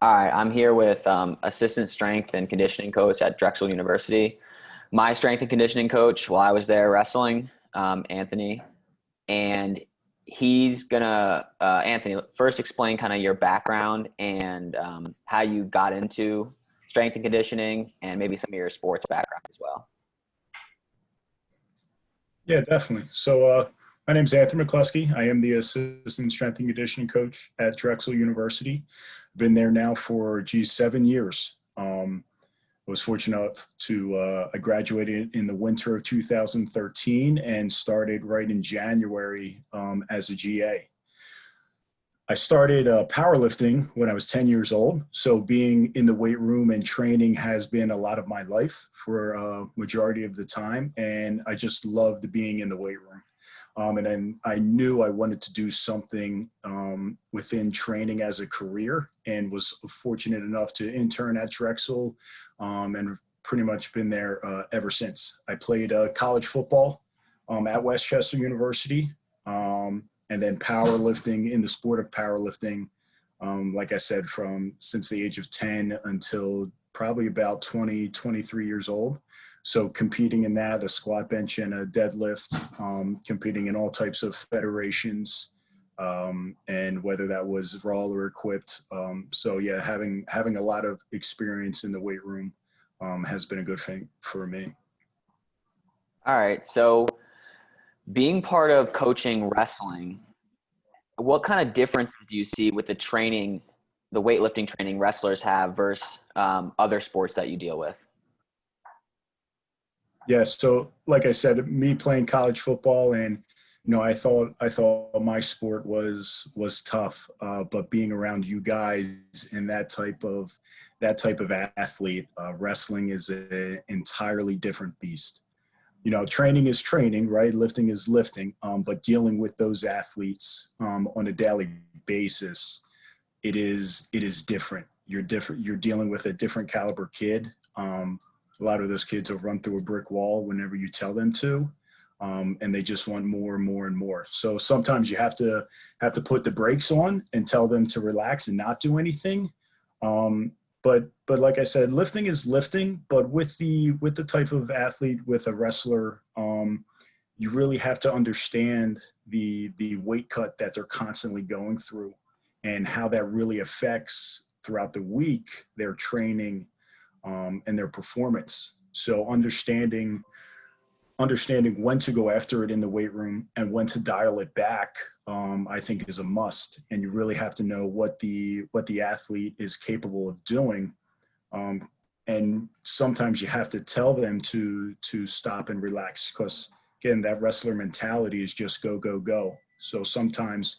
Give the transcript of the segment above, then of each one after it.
All right, I'm here with assistant strength and conditioning coach at Drexel University. My strength and conditioning coach while I was there wrestling, Anthony, and he's gonna Anthony first explain kind of your background and how you got into strength and conditioning, and maybe some of your sports background as well. Yeah, definitely. My name is Anthony McCluskey. I am the assistant strength and conditioning coach at Drexel University. Been there now for, 7 years. I was fortunate enough to, I graduated in the winter of 2013 and started right in January as a GA. I started powerlifting when I was 10 years old. So being in the weight room and training has been a lot of my life for a majority of the time. And I just loved being in the weight room. And then I knew I wanted to do something within training as a career, and was fortunate enough to intern at Drexel and pretty much been there ever since. I played college football at Westchester University. And then powerlifting, in the sport of powerlifting, like I said, from since the age of 10 until probably about 20, 23 years old. So competing in that, a squat, bench, and a deadlift, competing in all types of federations, and whether that was raw or equipped. So yeah, having a lot of experience in the weight room has been a good thing for me. All right, so being part of coaching wrestling, what kind of differences do you see with the training, the weightlifting training wrestlers have versus other sports that you deal with? Yes. So like I said, me playing college football, and I thought my sport was tough, but being around you guys and that type of athlete, wrestling is an entirely different beast. Training is training, right? Lifting is lifting, but dealing with those athletes on a daily basis, it is different. You're different. You're dealing with a different caliber kid. A lot of those kids will run through a brick wall whenever you tell them to, and they just want more and more and more. So sometimes you have to put the brakes on and tell them to relax and not do anything. But like I said, lifting is lifting. But with the type of athlete, with a wrestler, you really have to understand the weight cut that they're constantly going through, and how that really affects throughout the week their training and their performance. So understanding when to go after it in the weight room and when to dial it back, I think is a must. And you really have to know what the athlete is capable of doing. And sometimes you have to tell them to stop and relax, because again, that wrestler mentality is just go, go, go. So sometimes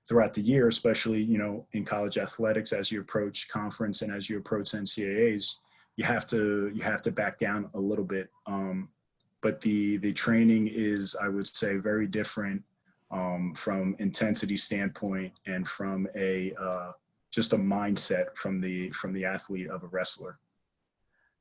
throughout the year, especially, in college athletics, as you approach conference and as you approach NCAAs, you have to back down a little bit. But the training is, I would say, very different from intensity standpoint, and from a just a mindset from the athlete of a wrestler.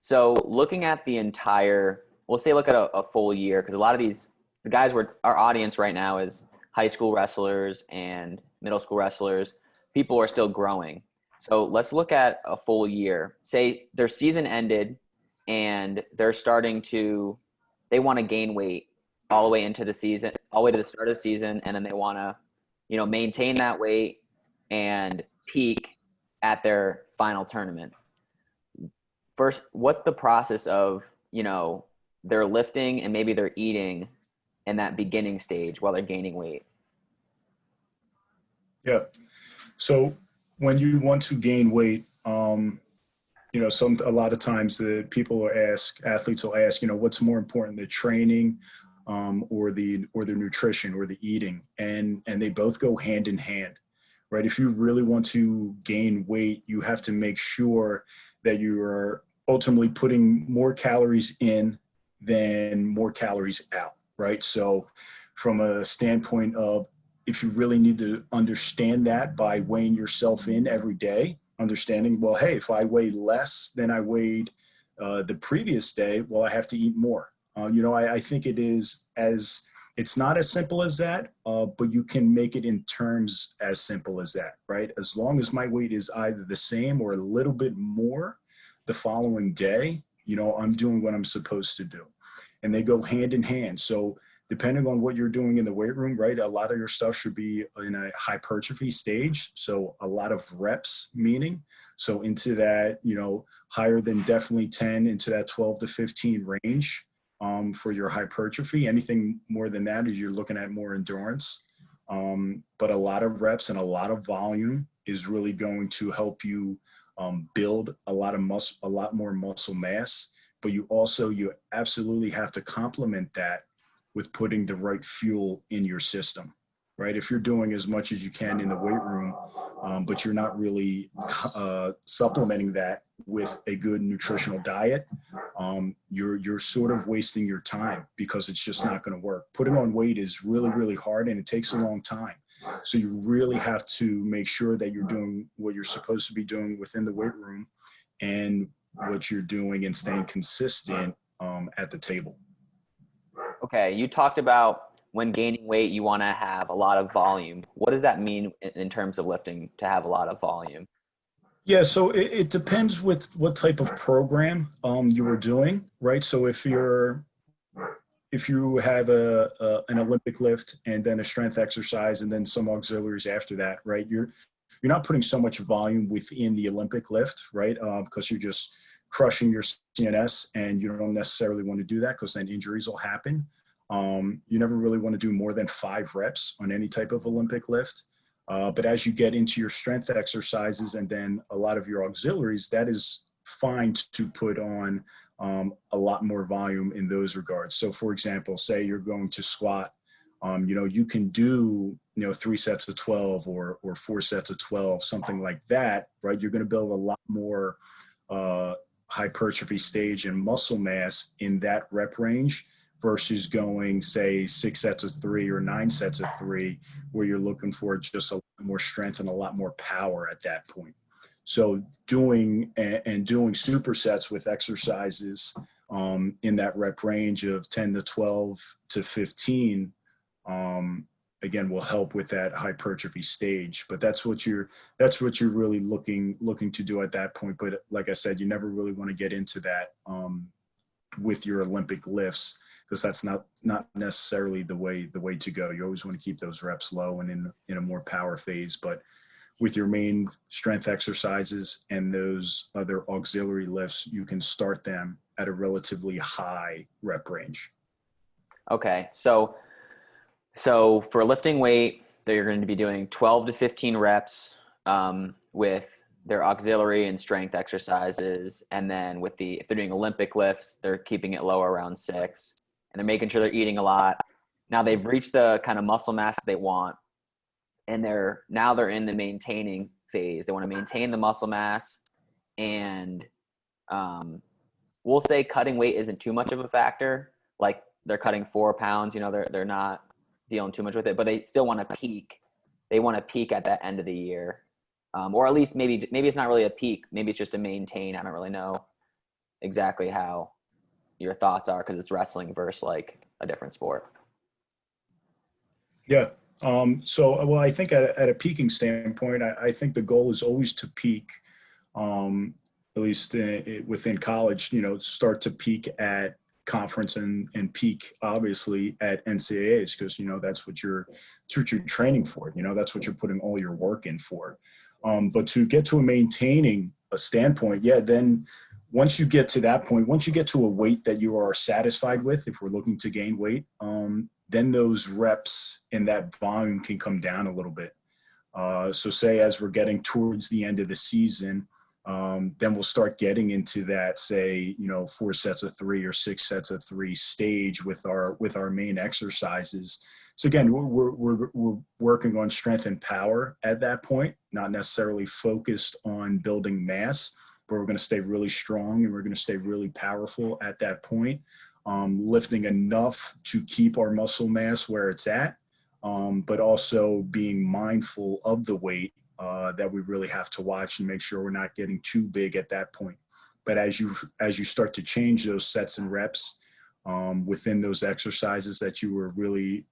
So looking at the entire, we'll say look at a full year, because a lot of the guys our audience right now is high school wrestlers and middle school wrestlers. People are still growing. So let's look at a full year. Say their season ended and they want to gain weight all the way into the season, all the way to the start of the season. And then they want to, maintain that weight and peak at their final tournament. First, what's the process of, their lifting and maybe their eating in that beginning stage while they're gaining weight? Yeah. So when you want to gain weight, a lot of times athletes will ask, what's more important, the training, or the nutrition or the eating, and they both go hand in hand, right? If you really want to gain weight, you have to make sure that you are ultimately putting more calories in than more calories out, right? So from a standpoint of, if you really need to understand that by weighing yourself in every day, understanding, well, hey, if I weigh less than I weighed the previous day, well, I have to eat more. I think it's it's not as simple as that, but you can make it in terms as simple as that, right? As long as my weight is either the same or a little bit more the following day, I'm doing what I'm supposed to do. And they go hand in hand. So depending on what you're doing in the weight room, right, a lot of your stuff should be in a hypertrophy stage. So a lot of reps, meaning, so into that, higher than definitely 10, into that 12 to 15 range for your hypertrophy. Anything more than that is you're looking at more endurance. But a lot of reps and a lot of volume is really going to help you build a lot more muscle mass. But you absolutely have to complement that with putting the right fuel in your system, right? If you're doing as much as you can in the weight room, but you're not really supplementing that with a good nutritional diet, you're sort of wasting your time because it's just not going to work. Putting on weight is really, really hard and it takes a long time. So you really have to make sure that you're doing what you're supposed to be doing within the weight room and what you're doing and staying consistent at the table. Okay, you talked about when gaining weight, you want to have a lot of volume. What does that mean in terms of lifting to have a lot of volume? Yeah, so it depends with what type of program you were doing, right? So if you have an Olympic lift and then a strength exercise and then some auxiliaries after that, right? You're not putting so much volume within the Olympic lift, right? Because you're just crushing your CNS and you don't necessarily want to do that because then injuries will happen. You never really want to do more than 5 reps on any type of Olympic lift. But as you get into your strength exercises and then a lot of your auxiliaries, that is fine to put on a lot more volume in those regards. So for example, say you're going to squat, you can do, 3 sets of 12 or 4 sets of 12, something like that, right? You're going to build a lot more hypertrophy stage and muscle mass in that rep range versus going, say, 6 sets of 3 or 9 sets of 3, where you're looking for just a lot more strength and a lot more power at that point. So doing supersets with exercises in that rep range of 10 to 12 to 15, again, will help with that hypertrophy stage. But that's what you're really looking to do at that point. But like I said, you never really want to get into that with your Olympic lifts, because that's not necessarily the way to go. You always want to keep those reps low and in a more power phase. But with your main strength exercises and those other auxiliary lifts, you can start them at a relatively high rep range. Okay, so for lifting weight, they're going to be doing 12 to 15 reps with their auxiliary and strength exercises. And then if they're doing Olympic lifts, they're keeping it lower around 6. And they're making sure they're eating a lot. Now they've reached the kind of muscle mass they want. And they're in the maintaining phase. They want to maintain the muscle mass. And we'll say cutting weight isn't too much of a factor. Like they're cutting 4 pounds, they're not dealing too much with it, but they still want to peak. They want to peak at that end of the year. Or at least maybe it's not really a peak. Maybe it's just a maintain. I don't really know exactly how your thoughts are, because it's wrestling versus like a different sport. Yeah. Well, I think at a peaking standpoint, I think the goal is always to peak, at least within college, start to peak at conference and peak obviously at NCAAs, because, that's what you're training for, that's what you're putting all your work in for. But to get to maintaining a standpoint, then once you get to that point, once you get to a weight that you are satisfied with, if we're looking to gain weight, then those reps and that volume can come down a little bit. So say as we're getting towards the end of the season, then we'll start getting into that, say, 4 sets of 3 or 6 sets of 3 stage with our main exercises. So again, we're working on strength and power at that point, not necessarily focused on building mass, but we're going to stay really strong and we're going to stay really powerful at that point, lifting enough to keep our muscle mass where it's at, but also being mindful of the weight that we really have to watch and make sure we're not getting too big at that point. But as you start to change those sets and reps, within those exercises that you were really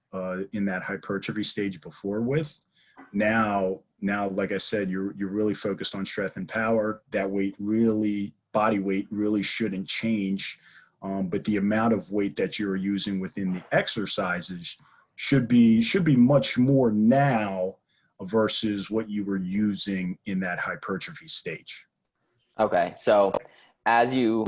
in that hypertrophy stage before with. Now, like I said, you're really focused on strength and power. That body weight really shouldn't change. But the amount of weight that you're using within the exercises should be much more now versus what you were using in that hypertrophy stage. Okay. So as you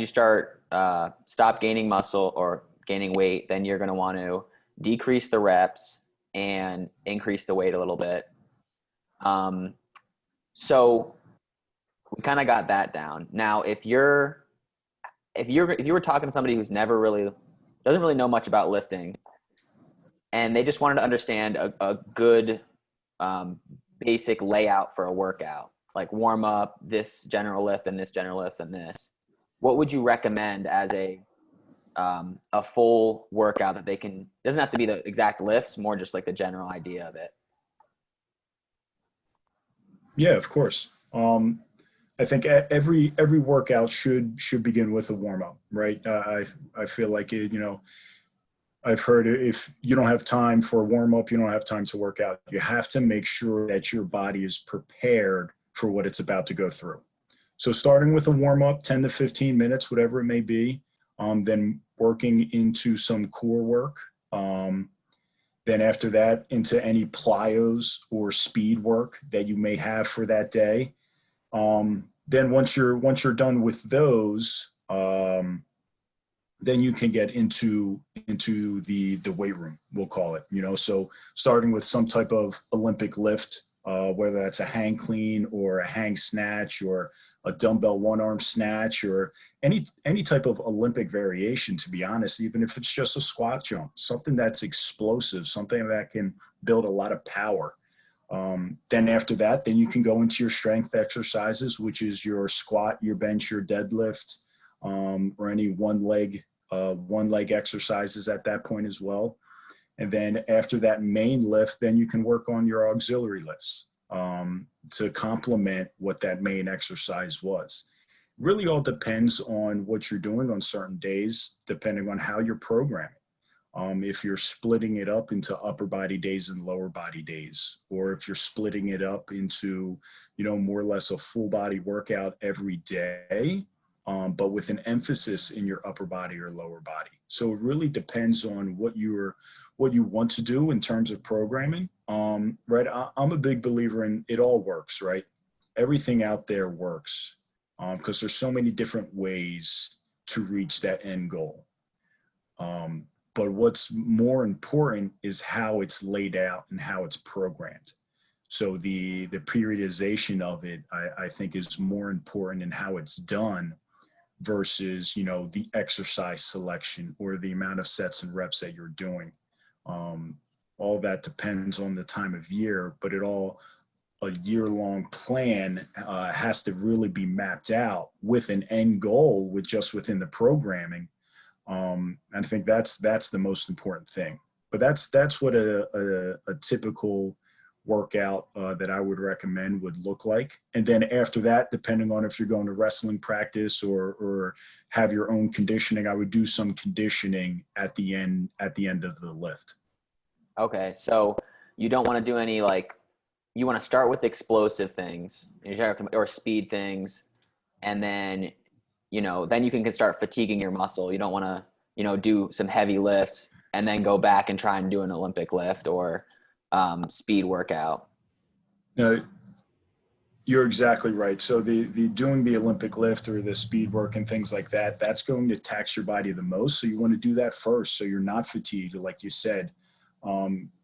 stop gaining muscle or gaining weight, then you're going to want to decrease the reps and increase the weight a little bit. So we kind of got that down. Now, if you were talking to somebody who's doesn't really know much about lifting, and they just wanted to understand a good basic layout for a workout, like warm up, this general lift and this general lift and this, what would you recommend as a full workout that they can, doesn't have to be the exact lifts, more just like the general idea of it? Yeah, of course. I think every workout should begin with a warm up, right? I feel like I've heard if you don't have time for a warm up, you don't have time to work out. You have to make sure that your body is prepared for what it's about to go through. So starting with a warm up, 10 to 15 minutes, whatever it may be, then working into some core work. Then after that, into any plyos or speed work that you may have for that day. Then once you're done with those, then you can get into the weight room, we'll call it. So starting with some type of Olympic lift, whether that's a hang clean or a hang snatch or a dumbbell one-arm snatch or any type of Olympic variation, to be honest, even if it's just a squat jump, something that's explosive, something that can build a lot of power. Then after that, then you can go into your strength exercises, which is your squat, your bench, your deadlift, or any one leg exercises at that point as well. And then after that main lift, then you can work on your auxiliary lifts to complement what that main exercise was. Really all depends on what you're doing on certain days, depending on how you're programming. If you're splitting it up into upper body days and lower body days, or if you're splitting it up into, more or less a full body workout every day, but with an emphasis in your upper body or lower body. So it really depends on what you want to do in terms of programming. Right. I'm a big believer in it all works, right? Everything out there works because there's so many different ways to reach that end goal. But what's more important is how it's laid out and how it's programmed. So the periodization of it, I think, is more important in how it's done versus, the exercise selection or the amount of sets and reps that you're doing. All that depends on the time of year, but a year-long plan has to really be mapped out with an end goal within the programming. I think that's the most important thing. But that's what a typical workout that I would recommend would look like. And then after that, depending on if you're going to wrestling practice or have your own conditioning, I would do some conditioning at the end of the lift. Okay. So you don't want to do any, you want to start with explosive things or speed things. And then, then you can start fatiguing your muscle. You don't want to, do some heavy lifts and then go back and try and do an Olympic lift or speed workout. No, you're exactly right. So the doing the Olympic lift or the speed work and things like that, that's going to tax your body the most. So you want to do that first, so you're not fatigued, like you said,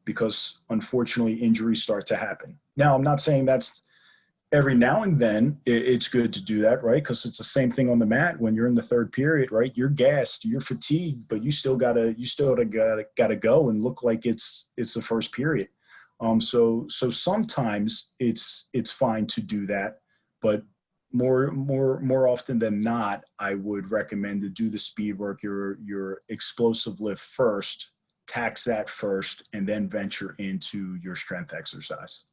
because unfortunately injuries start to happen. Now, I'm not saying that's every now and then it's good to do that, right? Because it's the same thing on the mat when you're in the third period, right? You're gassed, you're fatigued, but you still gotta go and look like it's the first period. So sometimes it's fine to do that, but more often than not, I would recommend to do the speed work, your explosive lift first, tax that first, and then venture into your strength exercise.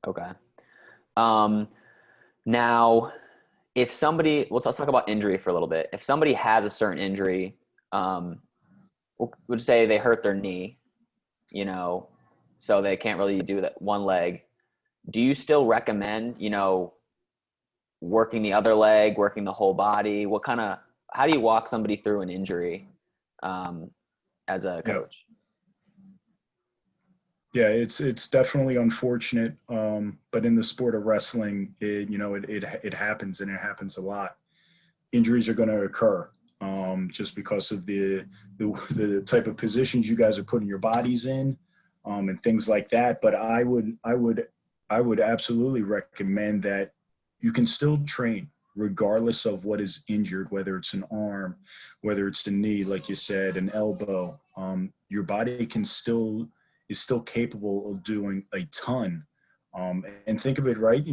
Okay. Now, if somebody, let's talk about injury for a little bit. If somebody has a certain injury, would say they hurt their knee, you know, so they can't really do that one leg. Do you still recommend, working the other leg, working the whole body? How do you walk somebody through an injury as a Yeah. coach? Yeah, it's definitely unfortunate, but in the sport of wrestling, it happens, and it happens a lot. Injuries are going to occur, just because of the type of positions you guys are putting your bodies in, and things like that. But I would absolutely recommend that you can still train regardless of what is injured, whether it's an arm, whether it's the knee, like you said, an elbow. Your body is still capable of doing a ton. And think of it, right?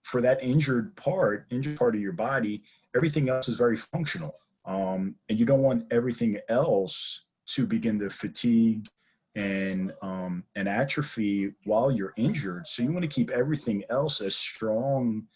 For that injured part of your body, everything else is very functional. And you don't want everything else to begin to fatigue and atrophy while you're injured. So you want to keep everything else as strong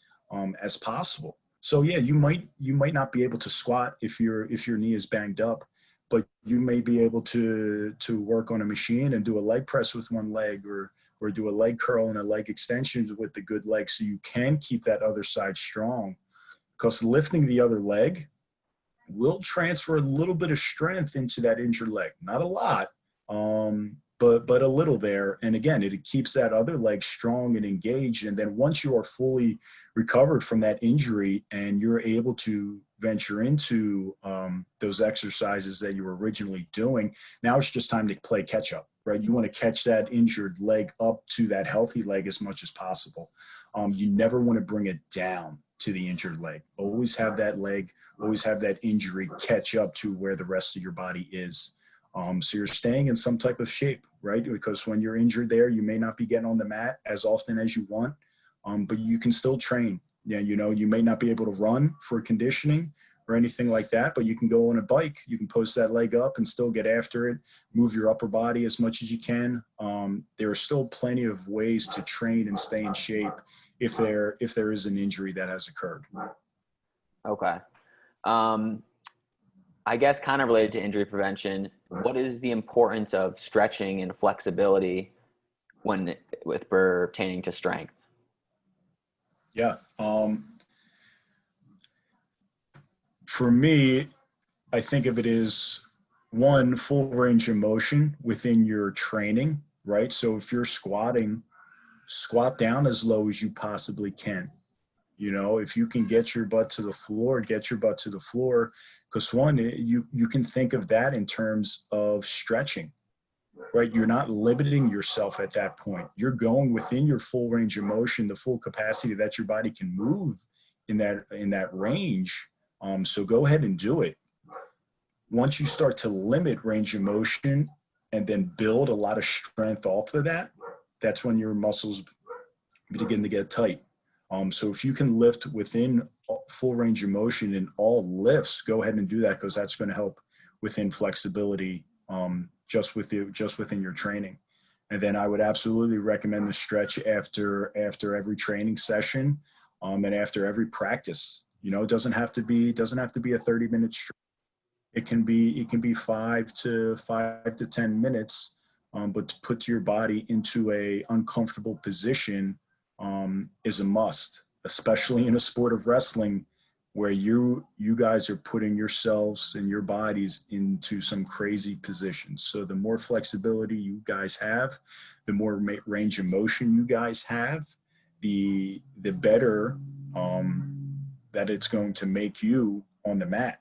as possible. So yeah, you might not be able to squat if your knee is banged up, but you may be able to work on a machine and do a leg press with one leg, or do a leg curl and a leg extension with the good leg, so you can keep that other side strong. Because lifting the other leg will transfer a little bit of strength into that injured leg. Not a lot, but a little there. And again, it keeps that other leg strong and engaged. And then once you are fully recovered from that injury and you're able to venture into those exercises that you were originally doing, now it's just time to play catch up, right? You want to catch that injured leg up to that healthy leg as much as possible. You never want to bring it down to the injured leg. Always have that leg, always have that injury catch up to where the rest of your body is. So you're staying in some type of shape, right? Because when you're injured there, you may not be getting on the mat as often as you want, but you can still train. Yeah, you may not be able to run for conditioning or anything like that, but you can go on a bike. You can post that leg up and still get after it, move your upper body as much as you can. There are still plenty of ways to train and stay in shape if there is an injury that has occurred. Okay. I guess kind of related to injury prevention, what is the importance of stretching and flexibility with pertaining to strength? Yeah. For me, I think of it as one, full range of motion within your training, right? So if you're squatting, squat down as low as you possibly can. If you can get your butt to the floor, get your butt to the floor. Because one, you can think of that in terms of stretching, right? You're not limiting yourself at that point. You're going within your full range of motion, the full capacity that your body can move in that range. So go ahead and do it. Once you start to limit range of motion and then build a lot of strength off of that, that's when your muscles begin to get tight. So if you can lift within full range of motion in all lifts, go ahead and do that, because that's going to help within flexibility, just within your training. And then I would absolutely recommend the stretch after every training session, and after every practice. It doesn't have to be a 30-minute stretch. It can be 5 to 10 minutes, but to put your body into a uncomfortable position is a must, especially in a sport of wrestling where you guys are putting yourselves and your bodies into some crazy positions. So the more flexibility you guys have, the more range of motion you guys have, the better that it's going to make you on the mat.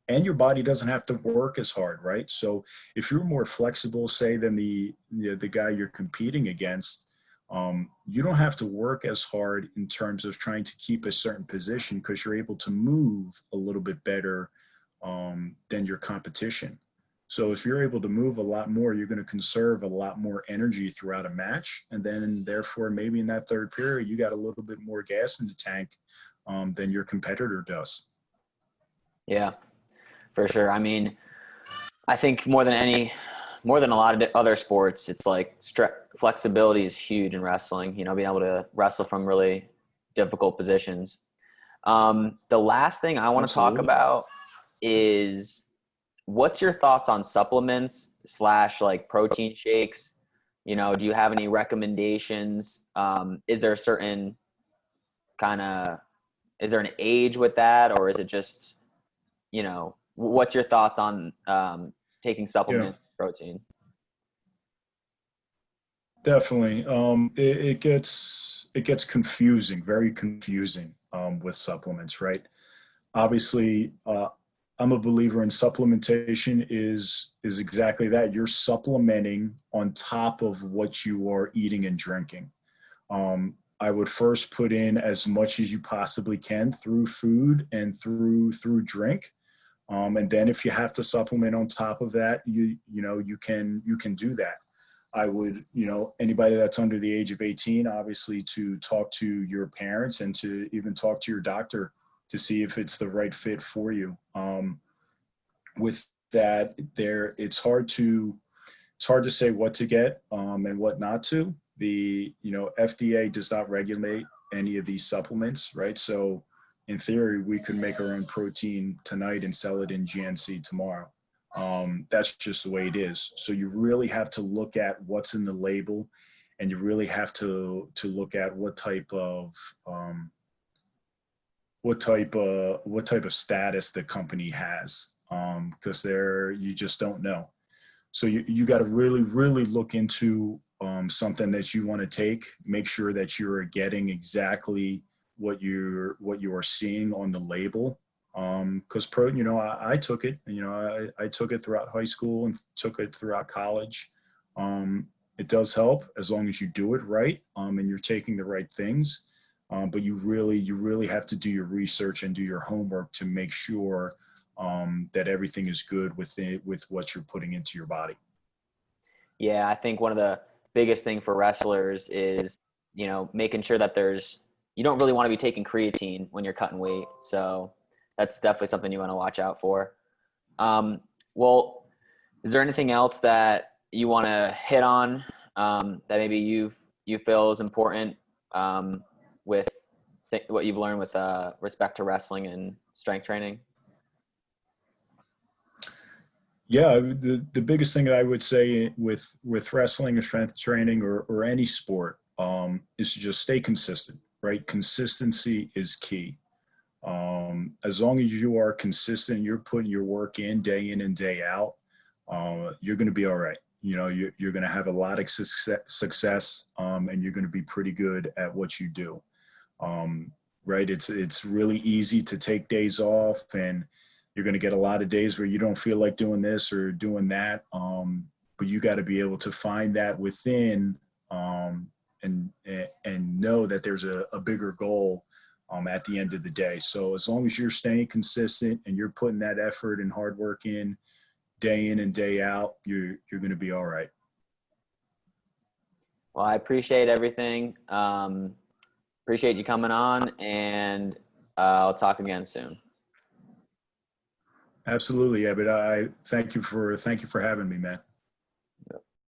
And your body doesn't have to work as hard, right? So if you're more flexible, say, than the guy you're competing against, you don't have to work as hard in terms of trying to keep a certain position, because you're able to move a little bit better than your competition. So if you're able to move a lot more, you're going to conserve a lot more energy throughout a match. And then therefore, maybe in that third period, you got a little bit more gas in the tank than your competitor does. Yeah, for sure. I mean, I think more than a lot of other sports, it's like flexibility is huge in wrestling, being able to wrestle from really difficult positions. The last thing I want to talk Absolutely. about is what's your thoughts on supplements slash like protein shakes? Do you have any recommendations? Is there a certain kind of, is there an age with that, or is it just, what's your thoughts on taking Yeah, supplements protein? definitely. It gets confusing, very confusing with supplements, right? Obviously, I'm a believer in supplementation is exactly that. You're supplementing on top of what you are eating and drinking. I would first put in as much as you possibly can through food and through drink. And then if you have to supplement on top of that, you can do that. I would, anybody that's under the age of 18, obviously to talk to your parents and to even talk to your doctor to see if it's the right fit for you. With that, it's hard to say what to get and what not to. The FDA does not regulate any of these supplements, right? So in theory, we could make our own protein tonight and sell it in GNC tomorrow. That's just the way it is. So you really have to look at what's in the label, and you really have to look at what type of status the company has, because there you just don't know. So you got to really really look into something that you want to take. Make sure that you're getting exactly what you are seeing on the label. Because I took it. I took it throughout high school and took it throughout college. It does help as long as you do it right, and you're taking the right things. But you really have to do your research and do your homework to make sure that everything is good with what you're putting into your body. Yeah, I think one of the biggest thing for wrestlers is, making sure that you don't really want to be taking creatine when you're cutting weight. So that's definitely something you want to watch out for. Well, is there anything else that you want to hit on that maybe you feel is important with what you've learned with respect to wrestling and strength training? Yeah, the biggest thing that I would say with wrestling or strength training or any sport is to just stay consistent, right? Consistency is key. As long as you are consistent, you're putting your work in and day out, you're going to be all right. You're going to have a lot of success, and you're going to be pretty good at what you do. Um, right? It's really easy to take days off, and you're going to get a lot of days where you don't feel like doing this or doing that. But you got to be able to find that within, and know that there's a bigger goal at the end of the day. So as long as you're staying consistent and you're putting that effort and hard work in and day out, you're going to be all right. Well, I appreciate everything. Appreciate you coming on, and I'll talk again soon. Absolutely, yeah. But I thank you for having me, man.